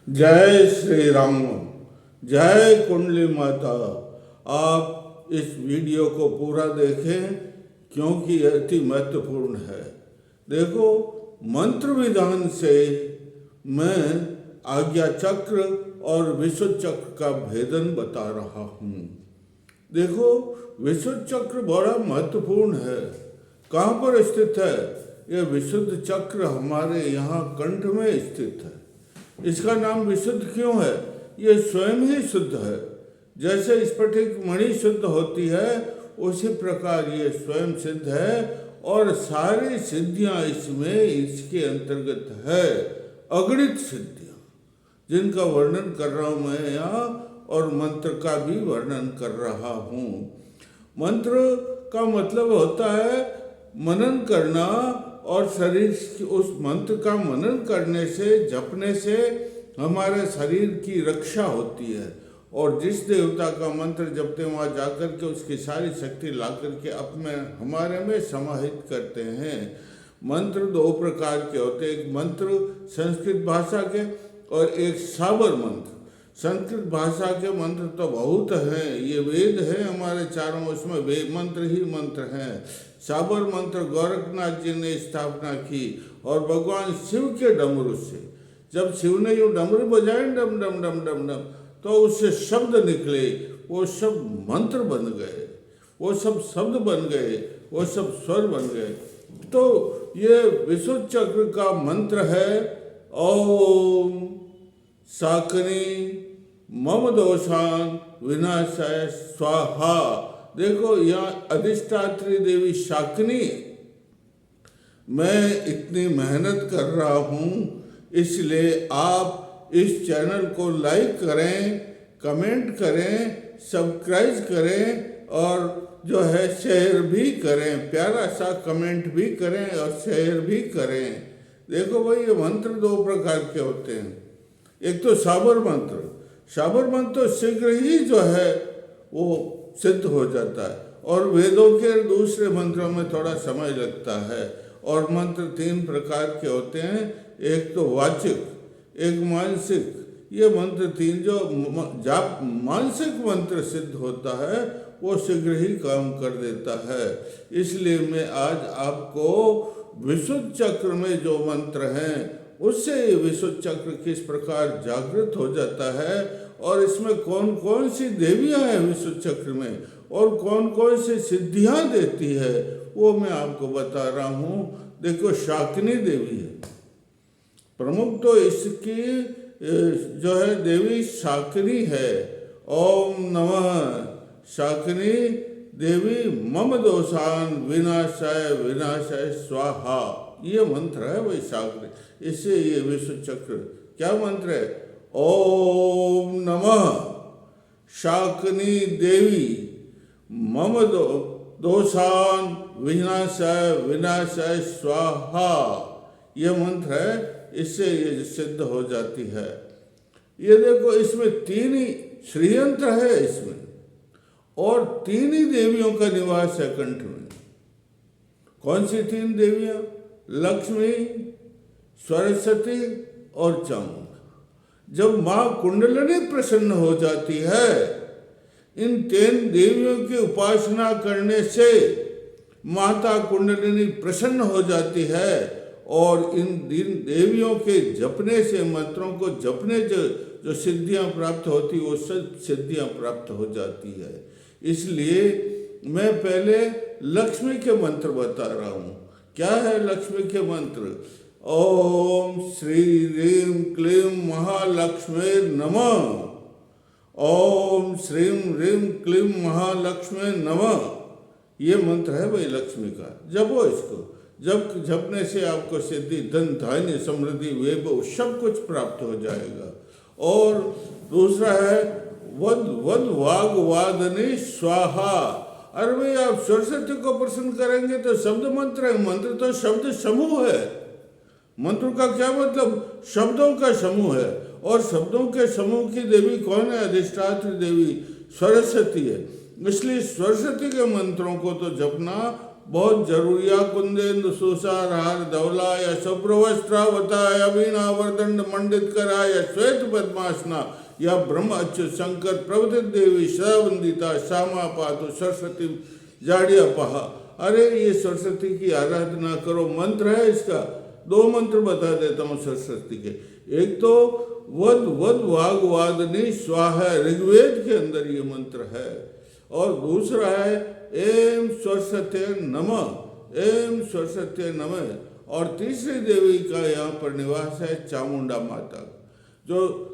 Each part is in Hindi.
जय श्री राम। जय कुंडली माता। आप इस वीडियो को पूरा देखें क्योंकि यह अति महत्वपूर्ण है। देखो, मंत्र विधान से मैं आज्ञा चक्र और विशुद्ध चक्र का भेदन बता रहा हूँ। देखो, विशुद्ध चक्र बड़ा महत्वपूर्ण है। कहाँ पर स्थित है? यह विशुद्ध चक्र हमारे यहाँ कंठ में स्थित है। इसका नाम विशुद्ध क्यों है? ये स्वयं ही शुद्ध है। जैसे स्फटिक मणि शुद्ध होती है, उसी प्रकार ये स्वयं सिद्ध है और सारी सिद्धियां इसमें इसके अंतर्गत है। अगणित सिद्धियां जिनका वर्णन कर रहा हूँ मैं यहाँ, और मंत्र का भी वर्णन कर रहा हूँ। मंत्र का मतलब होता है मनन करना, और शरीर उस मंत्र का मनन करने से, जपने से हमारे शरीर की रक्षा होती है। और जिस देवता का मंत्र जपते वहाँ जाकर के उसकी सारी शक्ति ला करके अपने हमारे में समाहित करते हैं। मंत्र दो प्रकार के होते हैं, एक मंत्र संस्कृत भाषा के और एक साबर मंत्र। संस्कृत भाषा के मंत्र तो बहुत हैं, ये वेद है हमारे चारों, उसमें वेद मंत्र ही मंत्र हैं। साबर मंत्र गोरखनाथ जी ने स्थापना की, और भगवान शिव के डमरू से, जब शिव ने यूँ डमरू बजाए डम डम डम डम डम, तो उससे शब्द निकले, वो सब मंत्र बन गए, वो सब शब्द बन गए, वो सब स्वर बन गए। तो ये विशुद्ध चक्र का मंत्र है, ओम शाकिनी मम दोषान विनाशाय स्वाहा। देखो, यहाँ अधिष्ठात्री देवी शाकिनी। मैं इतनी मेहनत कर रहा हूँ, इसलिए आप इस चैनल को लाइक करें, कमेंट करें, सब्सक्राइब करें और जो है शेयर भी करें। प्यारा सा कमेंट भी करें और शेयर भी करें। देखो भाई, ये मंत्र दो प्रकार के होते हैं। एक तो साबर मंत्र। साबर मंत्र तो शीघ्र ही जो है वो सिद्ध हो जाता है, और वेदों के दूसरे मंत्रों में थोड़ा समय लगता है। और मंत्र तीन प्रकार के होते हैं, एक तो वाचिक, एक मानसिक। ये मंत्र तीन जो जाप मानसिक मंत्र सिद्ध होता है वो शीघ्र ही काम कर देता है। इसलिए मैं आज आपको विशुद्ध चक्र में जो मंत्र हैं उससे विशुद्ध चक्र किस प्रकार जागृत हो जाता है, और इसमें कौन कौन सी देवियां हैं विशुद्ध चक्र में, और कौन कौन सी सिद्धियां देती है, वो मैं आपको बता रहा हूँ। देखो, शाकिनी देवी है प्रमुख, तो इसकी जो है देवी शाकिनी है। ओम नमः शाकिनी देवी मम दोषान विनाशाय विनाशाय स्वाहा। ये मंत्र है वही शाकिनी। इससे ये विशुद्ध चक्र क्या मंत्र है? ओम नमः शाकिनी देवी मम दोषान विनाशाय विनाशाय स्वाहा। ये मंत्र है, इससे ये सिद्ध हो जाती है। ये देखो, इसमें तीन ही श्रीयंत्र है इसमें, और तीन ही देवियों का निवास है कंठ में। कौन सी तीन देवियां? लक्ष्मी, सरस्वती और चामुंडा। जब माँ कुंडलिनी प्रसन्न हो जाती है, इन तीन देवियों की उपासना करने से माता कुंडलिनी प्रसन्न हो जाती है, और इन देवियों के जपने से, मंत्रों को जपने जो सिद्धियां प्राप्त होती, वो सब सिद्धियां प्राप्त हो जाती है। इसलिए मैं पहले लक्ष्मी के मंत्र बता रहा हूँ। क्या है लक्ष्मी के मंत्र? ओम श्री ह्रीं क्लीं महालक्ष्मी नमः। ओम श्रीं ह्रीं क्लीं महालक्ष्मी नमः। ये मंत्र है भाई लक्ष्मी का। जपो इसको। जब जपने से आपको सिद्धि, धन, धान्य, समृद्धि, वैभव सब कुछ प्राप्त हो जाएगा। और दूसरा है वद वद वाग वादनी स्वाहा। अरे भाई, आप सरस्वती को प्रसन्न करेंगे तो शब्द मंत्र है। मंत्र तो शब्द समूह है। मंत्र का क्या मतलब? शब्दों का समूह है, और शब्दों के समूह की देवी कौन है? अधिष्ठात्री देवी सरस्वती है। इसलिए सरस्वती के मंत्रों को तो जपना बहुत जरूरिया कुंदेन्द्र सुसार हार धवला या शुभ्रवस्त्रावता या वीणा वर्दंड मंडित करा या श्वेत पद्मासना या ब्रह्म अच्युत शंकर प्रवृत्त देवी सवंदिता श्यामा पातु सरस्वती जाड़िया पहा। अरे ये सरस्वती की आराधना करो, मंत्र है इसका। 2 मंत्र बता देता हूँ सरस्वती के। एक तो वद वद वाग वादनी स्वाहा, ऋग्वेद के अंदर ये मंत्र है। और दूसरा है एम सरस्वती नमः, एम सरस्वती नमः। और तीसरी देवी का यहाँ पर निवास है चामुंडा माता, जो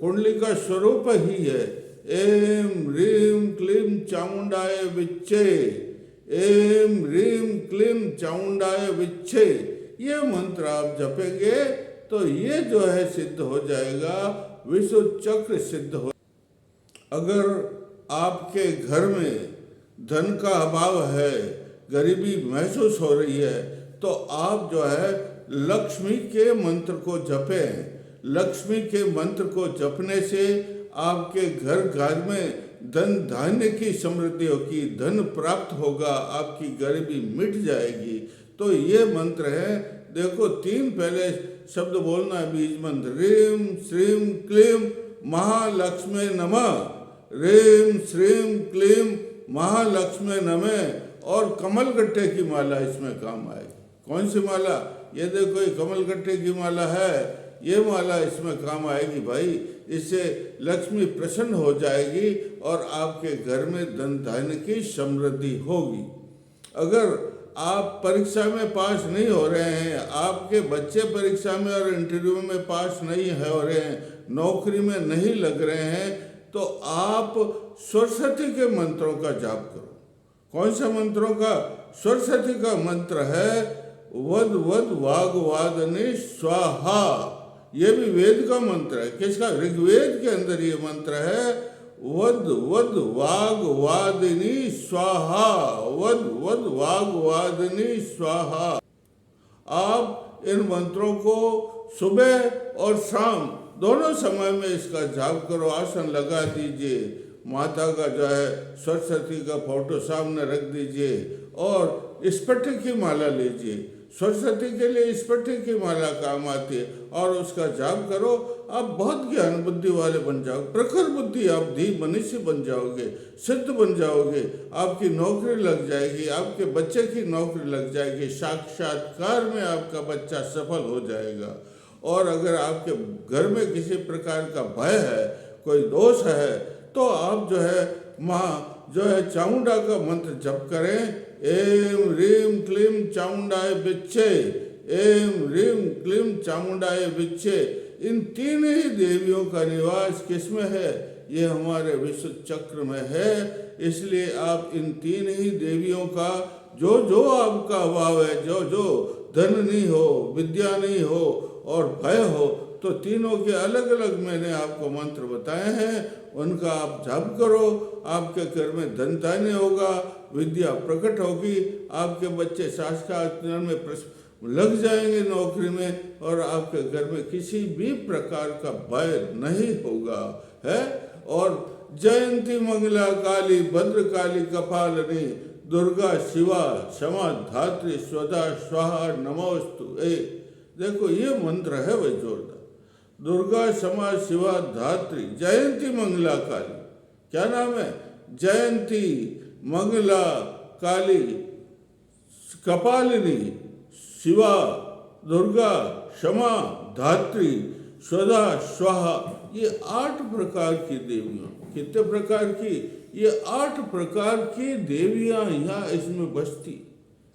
कुंडली का स्वरूप ही है। एम ह्रीम क्लीम चामुंडाय विच्चे, एम ह्रीम क्लीम चामुंडाय विच्चे। ये मंत्र आप जपेंगे तो ये जो है सिद्ध हो जाएगा, विशुद्ध चक्र सिद्ध हो। अगर आपके घर में धन का अभाव है, गरीबी महसूस हो रही है, तो आप जो है लक्ष्मी के मंत्र को जपें। लक्ष्मी के मंत्र को जपने से आपके घर में धन धान्य की समृद्धि होगी, धन प्राप्त होगा, आपकी गरीबी मिट जाएगी। तो ये मंत्र है। देखो 3 पहले शब्द बोलना है बीज मंत्र। रीम श्रीम क्लीम महालक्ष्मी नमः, रीम श्रीम क्लीम महालक्ष्मी नमः। और कमल गट्टे की माला इसमें काम आएगी। कौन सी माला? ये देखो ये कमल गट्टे की माला है, ये माला इसमें काम आएगी भाई। इससे लक्ष्मी प्रसन्न हो जाएगी और आपके घर में धन धान्य की समृद्धि होगी। अगर आप परीक्षा में पास नहीं हो रहे हैं, आपके बच्चे परीक्षा में और इंटरव्यू में पास नहीं हो रहे हैं, नौकरी में नहीं लग रहे हैं, तो आप सरस्वती के मंत्रों का जाप करो। कौन सा मंत्रों का? सरस्वती का मंत्र है वद वद वाग वादनी स्वाहा। ये भी वेद का मंत्र है। किसका? ऋग्वेद के अंदर ये मंत्र है, वद वद वाग वादिनी स्वाहा, वद वद वाग वादिनी स्वाहा। आप इन मंत्रों को सुबह और शाम दोनों समय में इसका जाप करो। आसन लगा दीजिए, माता का जो है सरस्वती का फोटो सामने रख दीजिए और स्फटिक की माला लीजिए। सरस्वती के लिए स्फटिक की माला काम आती है और उसका जाप करो। आप बहुत ज्ञान बुद्धि वाले बन जाओगे, प्रखर बुद्धि, आप धी मनुष्य बन जाओगे, सिद्ध बन जाओगे, आपकी नौकरी लग जाएगी, आपके बच्चे की नौकरी लग जाएगी, साक्षात्कार में आपका बच्चा सफल हो जाएगा। और अगर आपके घर में किसी प्रकार का भय है, कोई दोष है, तो आप जो है माँ जो है चामुंडा का मंत्र जप करें। एम ह्रीम क्लीम चामुंडाय विच्चे, एम ह्रीम क्लीम चामुंडाय विच्चे। इन 3 ही देवियों का निवास किसमें है? ये हमारे विशुद्ध चक्र में है। इसलिए आप इन 3 ही देवियों का जो जो आपका अभाव है, जो जो धन नहीं हो, विद्या नहीं हो और भय हो, तो तीनों के अलग अलग मैंने आपको मंत्र बताए हैं, उनका आप जाप करो। आपके घर में धन धान्य होगा, विद्या प्रकट होगी, आपके बच्चे शास्त्राध्ययन में लग जाएंगे नौकरी में, और आपके घर में किसी भी प्रकार का भय नहीं होगा है। और जयंती मंगला काली भद्रकाली कपालिनी दुर्गा शिवा क्षमा धात्री स्वधा स्वाहा नमोस्तु। देखो ये मंत्र है भाई जोरदार। दुर्गा क्षमा शिवा धात्री जयंती मंगला काली। क्या नाम है? जयंती मंगला काली कपालिनी शिवा दुर्गा क्षमा धात्री स्वधा स्वाहा। ये 8 प्रकार की देवियाँ। कितने प्रकार की? ये 8 प्रकार की देवियाँ यहाँ इसमें बसती।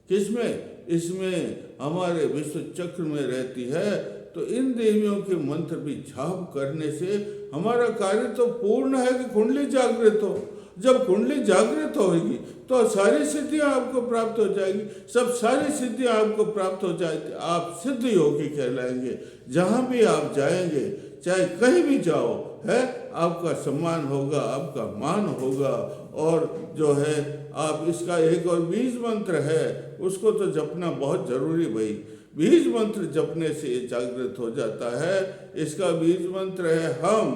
किसमें? इसमें हमारे विश्व चक्र में रहती है। तो इन देवियों के मंत्र भी जाप करने से हमारा कार्य तो पूर्ण है कि कुंडली जागृत हो। जब कुंडली जागृत होगी तो सारी सिद्धियां आपको प्राप्त हो जाएगी। सब सारी सिद्धियां आपको प्राप्त हो जाएगी, आप सिद्ध योगी कहलाएंगे। जहाँ भी आप जाएंगे, चाहे कहीं भी जाओ, है आपका सम्मान होगा, आपका मान होगा। और जो है आप इसका एक और बीज मंत्र है, उसको तो जपना बहुत जरूरी भाई। बीज मंत्र जपने से ये जागृत हो जाता है। इसका बीज मंत्र है हम।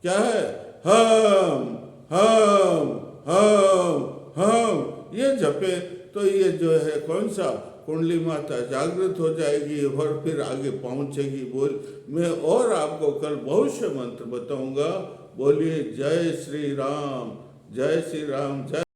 क्या है? हम हम हम हम। ये जपे तो ये जो है कौन सा कुंडली माता जागृत हो जाएगी और फिर आगे पहुंचेगी। बोल मैं और आपको कल भविष्य मंत्र बताऊंगा। बोलिए जय श्री राम, जय श्री राम, जय।